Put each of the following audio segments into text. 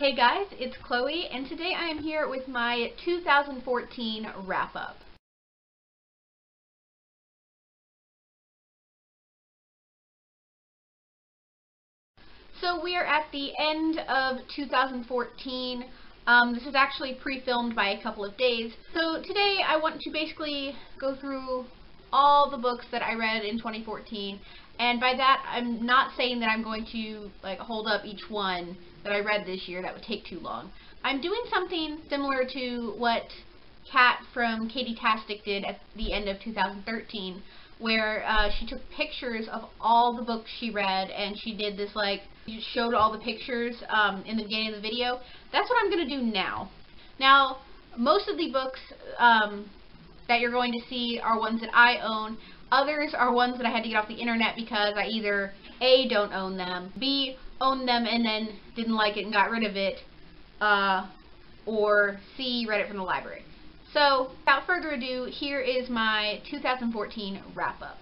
Hey guys, it's Chloe, and today I am here with my 2014 wrap-up. So we are at the end of 2014. This is actually pre-filmed by a couple of days. So today I want to basically go through all the books that I read in 2014, and by that I'm not saying that I'm going to hold up each one that I read this year. That would take too long. I'm doing something similar to what Kat from Katie-tastic did at the end of 2013, where she took pictures of all the books she read, and she did this she showed all the pictures in the beginning of the video. That's what I'm going to do now. Now, most of the books that you're going to see are ones that I own. Others are ones that I had to get off the internet because I either A, don't own them, B, owned them and then didn't like it and got rid of it, or C, read it from the library. So, without further ado, here is my 2014 wrap-up.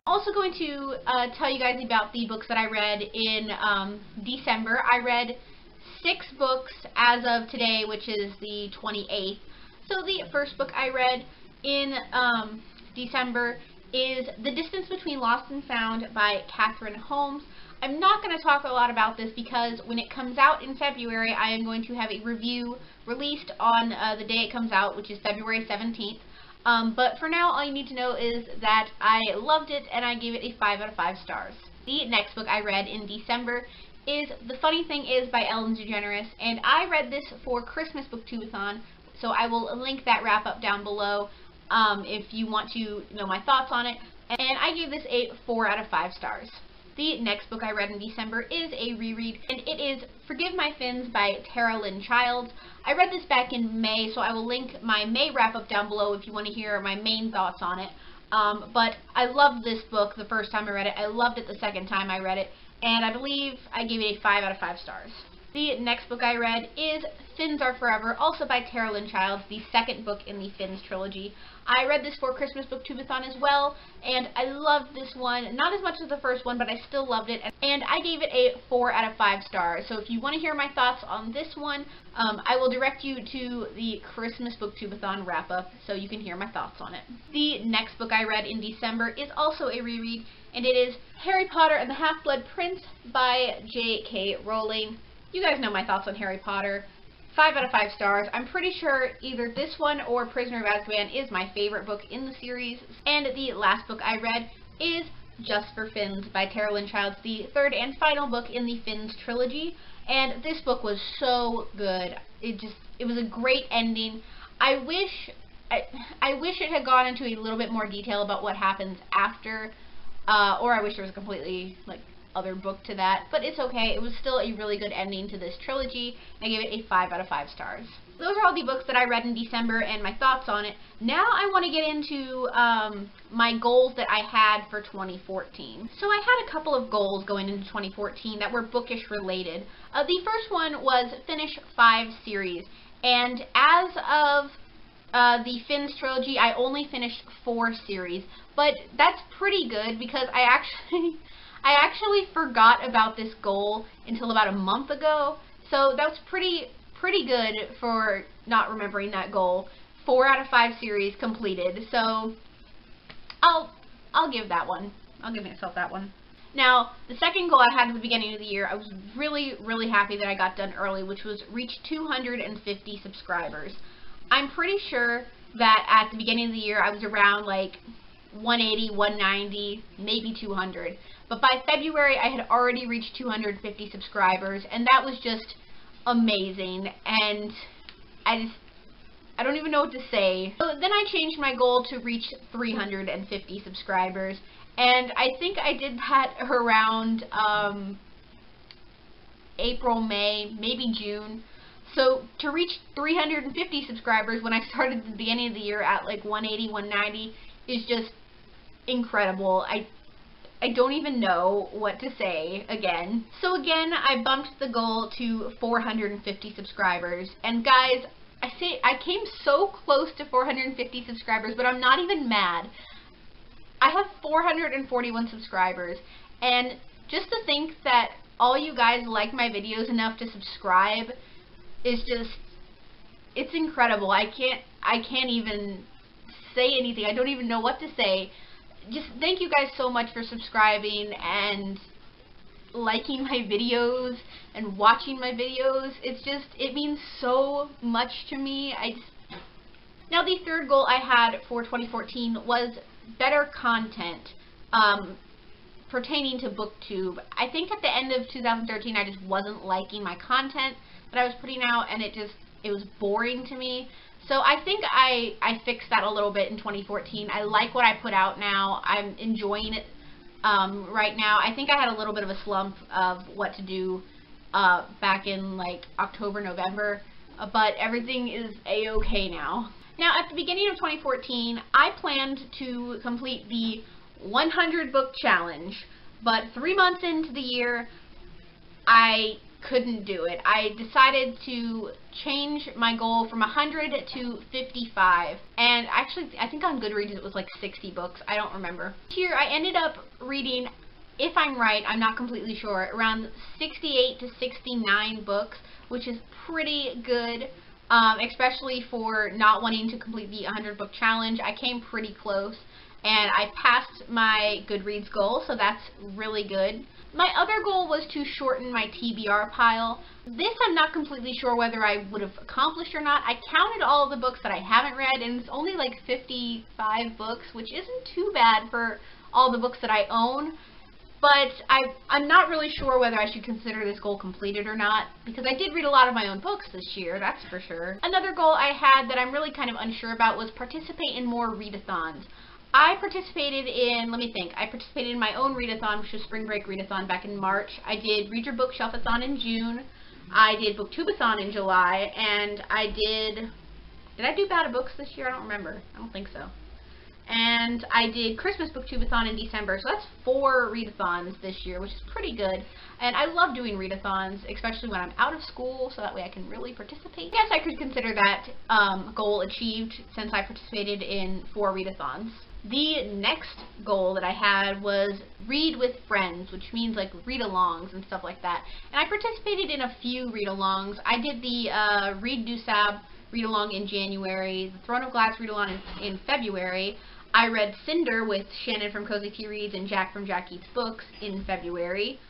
Also going to tell you guys about the books that I read in December. I read 6 books as of today, which is the 28th. So the first book I read in December is The Distance Between Lost and Found by Catherine Holmes. I'm not going to talk a lot about this because when it comes out in February, I am going to have a review released on the day it comes out, which is February 17th. But for now, all you need to know is that I loved it and I gave it a 5 out of 5 stars. The next book I read in December is The Funny Thing Is by Ellen DeGeneres, and I read this for Christmas Booktubeathon, so I will link that wrap-up down below if you want to know my thoughts on it. And I gave this a 4 out of 5 stars. The next book I read in December is a reread, and it is Forgive My Fins by Tara Lynn Childs. I read this back in May, so I will link my May wrap-up down below if you want to hear my main thoughts on it. But I loved this book the first time I read it. I loved it the second time I read it, and I believe I gave it a 5 out of 5 stars. The next book I read is Fins Are Forever, also by Tara Lynn Childs, the second book in the Fins trilogy. I read this for Christmas Booktubeathon as well, and I loved this one. Not as much as the first one, but I still loved it, and I gave it a 4 out of 5 stars. So if you want to hear my thoughts on this one, I will direct you to the Christmas Booktubeathon wrap-up so you can hear my thoughts on it. The next book I read in December is also a reread, and it is Harry Potter and the Half-Blood Prince by J.K. Rowling. You guys know my thoughts on Harry Potter. 5 out of 5 stars. I'm pretty sure either this one or Prisoner of Azkaban is my favorite book in the series. And the last book I read is Just for Fins by Tara Lynn Childs, the third and final book in the Fins trilogy. And this book was so good. It was a great ending. I wish it had gone into a little bit more detail about what happens after, or I wish there was a completely other book to that, but it's okay. It was still a really good ending to this trilogy, and I gave it a 5 out of 5 stars. Those are all the books that I read in December and my thoughts on it. Now I want to get into my goals that I had for 2014. So I had a couple of goals going into 2014 that were bookish related. The first one was finish 5 series, and as of the Fins trilogy, I only finished 4 series, but that's pretty good because I actually forgot about this goal until about a month ago, so that's pretty good for not remembering that goal. 4 out of 5 series completed, so I'll give that one. I'll give myself that one. Now, the second goal I had at the beginning of the year, I was really, really happy that I got done early, which was reach 250 subscribers. I'm pretty sure that at the beginning of the year, I was around like 180, 190, maybe 200. But by February, I had already reached 250 subscribers, and that was just amazing. And I don't even know what to say. So then I changed my goal to reach 350 subscribers. And I think I did that around April, May, maybe June. So to reach 350 subscribers when I started at the beginning of the year at like 180, 190 is just incredible. I don't even know what to say again. So again, I bumped the goal to 450 subscribers. And guys, I came so close to 450 subscribers, but I'm not even mad. I have 441 subscribers, and just to think that all you guys like my videos enough to subscribe is just, it's incredible. I can't even say anything. I don't even know what to say. Just thank you guys so much for subscribing and liking my videos and watching my videos. It means so much to me. Now the third goal I had for 2014 was better content pertaining to BookTube. I think at the end of 2013 I just wasn't liking my content that I was putting out, and it was boring to me. So I think I fixed that a little bit in 2014. I like what I put out now. I'm enjoying it right now. I think I had a little bit of a slump of what to do back in like October, November, but everything is a-okay now. Now, at the beginning of 2014, I planned to complete the 100 book challenge, but 3 months into the year, I couldn't do it. I decided to change my goal from 100 to 55, and actually, I think on Goodreads it was like 60 books. I don't remember. Here, I ended up reading, if I'm right, I'm not completely sure, around 68 to 69 books, which is pretty good. Especially for not wanting to complete the 100 book challenge. I came pretty close, and I passed my Goodreads goal, so that's really good. My other goal was to shorten my TBR pile. This I'm not completely sure whether I would have accomplished or not. I counted all of the books that I haven't read, and it's only like 55 books, which isn't too bad for all the books that I own. But I'm not really sure whether I should consider this goal completed or not, because I did read a lot of my own books this year, that's for sure. Another goal I had that I'm really kind of unsure about was participate in more readathons. I participated in, let me think, I participated in my own readathon, which was Spring Break Readathon back in March. I did Read Your Bookshelf-a-thon in June. I did Booktube-a-thon in July, and I did I do Bad Books this year? I don't remember. I don't think so. And I did Christmas Booktube-a-thon in December, so that's 4 readathons this year, which is pretty good. And I love doing readathons, especially when I'm out of school, so that way I can really participate. Yes, I could consider that goal achieved since I participated in 4 readathons. The next goal that I had was read with friends, which means like read-alongs and stuff like that. And I participated in a few read-alongs. I did the Read Dusab read-along in January, the Throne of Glass read-along in February. I read Cinder with Shannon from Cozy Tea Reads and Jack from Jack Eats Books in February.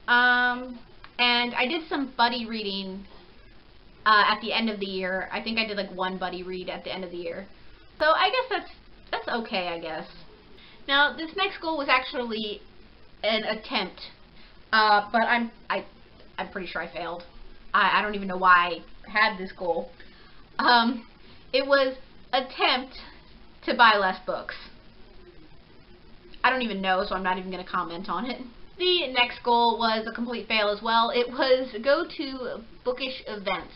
And I did some buddy reading at the end of the year. I think I did like 1 buddy read at the end of the year. So I guess that's okay, I guess. Now, this next goal was actually an attempt, but I'm pretty sure I failed. I don't even know why I had this goal. It was attempt to buy less books. I don't even know, so I'm not even going to comment on it. The next goal was a complete fail as well. It was go to bookish events.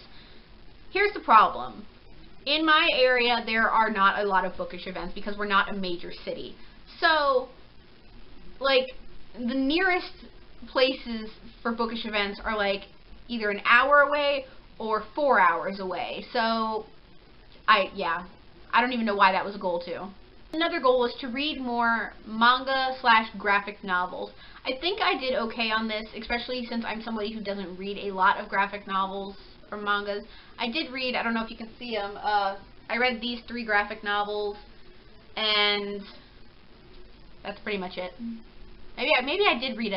Here's the problem. In my area, there are not a lot of bookish events because we're not a major city. So, like, the nearest places for bookish events are like either an hour away or 4 hours away. So, I don't even know why that was a goal too. Another goal was to read more manga/graphic novels. I think I did okay on this, especially since I'm somebody who doesn't read a lot of graphic novels or mangas. I did read, I don't know if you can see them, I read these 3 graphic novels, and that's pretty much it. Maybe I did read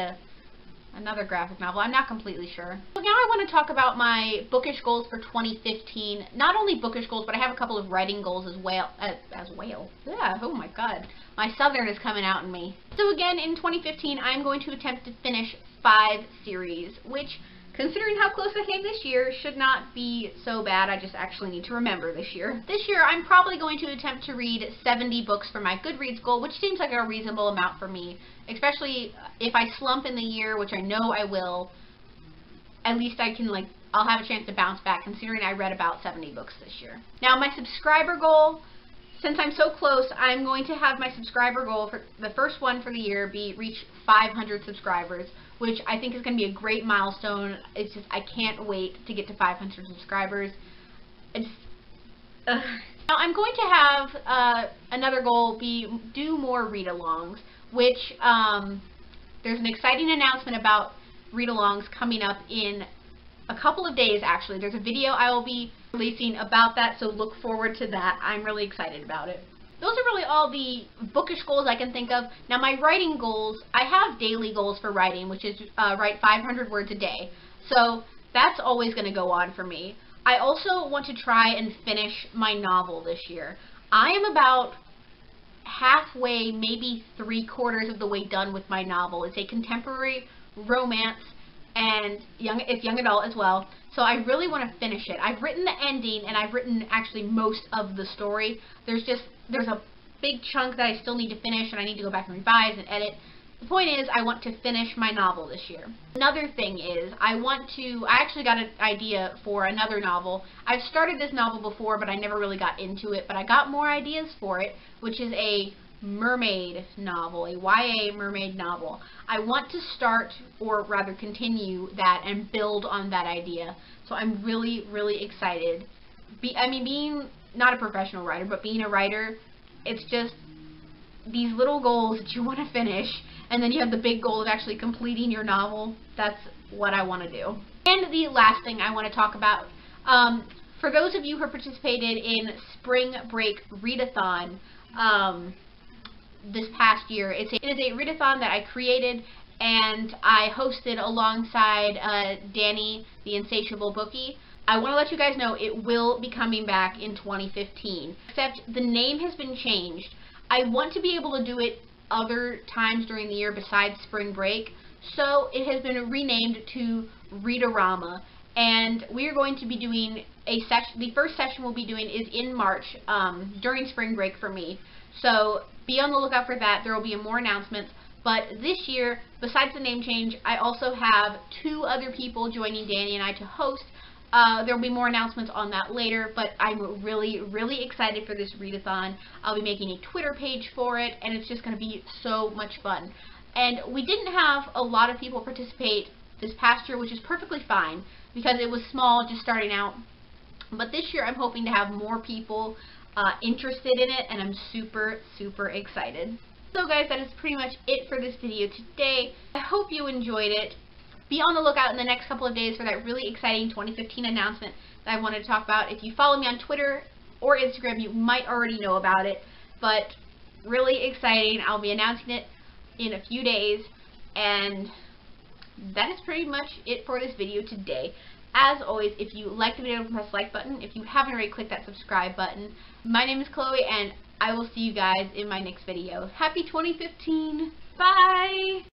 another graphic novel. I'm not completely sure. So now I want to talk about my bookish goals for 2015. Not only bookish goals, but I have a couple of writing goals as well. Yeah, oh my god. My southern is coming out in me. So again, in 2015, I'm going to attempt to finish 5 series, which, considering how close I came this year, should not be so bad. I just actually need to remember this year. This year, I'm probably going to attempt to read 70 books for my Goodreads goal, which seems like a reasonable amount for me, especially if I slump in the year, which I know I will. At least I can, I'll have a chance to bounce back, considering I read about 70 books this year. Now, my subscriber goal, since I'm so close, I'm going to have my subscriber goal for the first one for the year be reach 500 subscribers, which I think is going to be a great milestone. It's just, I can't wait to get to 500 subscribers. Now, I'm going to have another goal be do more read-alongs, which there's an exciting announcement about read-alongs coming up in a couple of days, actually. There's a video I will be releasing about that, so look forward to that. I'm really excited about it. Those are really all the bookish goals I can think of. Now, my writing goals, I have daily goals for writing, which is write 500 words a day. So that's always going to go on for me. I also want to try and finish my novel this year. I am about halfway, maybe 3/4 of the way done with my novel. It's a contemporary romance, and it's young adult as well. So I really want to finish it. I've written the ending, and I've written actually most of the story. There's a big chunk that I still need to finish, and I need to go back and revise and edit. The point is, I want to finish my novel this year. Another thing is, I actually got an idea for another novel. I've started this novel before, but I never really got into it, but I got more ideas for it, which is a mermaid novel, a YA mermaid novel. I want to start, or rather continue that and build on that idea. So I'm really, really excited. Being not a professional writer, but being a writer, it's just these little goals that you want to finish, and then you have the big goal of actually completing your novel. That's what I want to do. And the last thing I want to talk about, for those of you who participated in Spring Break Readathon, this past year. It is a readathon that I created and I hosted alongside Danny, the Insatiable Bookie. I want to let you guys know it will be coming back in 2015, except the name has been changed. I want to be able to do it other times during the year besides spring break, so it has been renamed to Readorama, and we are going to be doing a session. The first session we'll be doing is in March, during spring break for me. So be on the lookout for that. There will be more announcements. But this year, besides the name change, I also have 2 other people joining Danny and I to host. There will be more announcements on that later, but I'm really, really excited for this readathon. I'll be making a Twitter page for it, and it's just going to be so much fun. And we didn't have a lot of people participate this past year, which is perfectly fine, because it was small, just starting out. But this year, I'm hoping to have more people interested in it, and I'm super, super excited. So guys, that is pretty much it for this video today. I hope you enjoyed it. Be on the lookout in the next couple of days for that really exciting 2015 announcement that I wanted to talk about. If you follow me on Twitter or Instagram, you might already know about it, but really exciting. I'll be announcing it in a few days, and that is pretty much it for this video today. As always, if you liked the video, press the like button. If you haven't already, click that subscribe button. My name is Chloe, and I will see you guys in my next video. Happy 2015! Bye!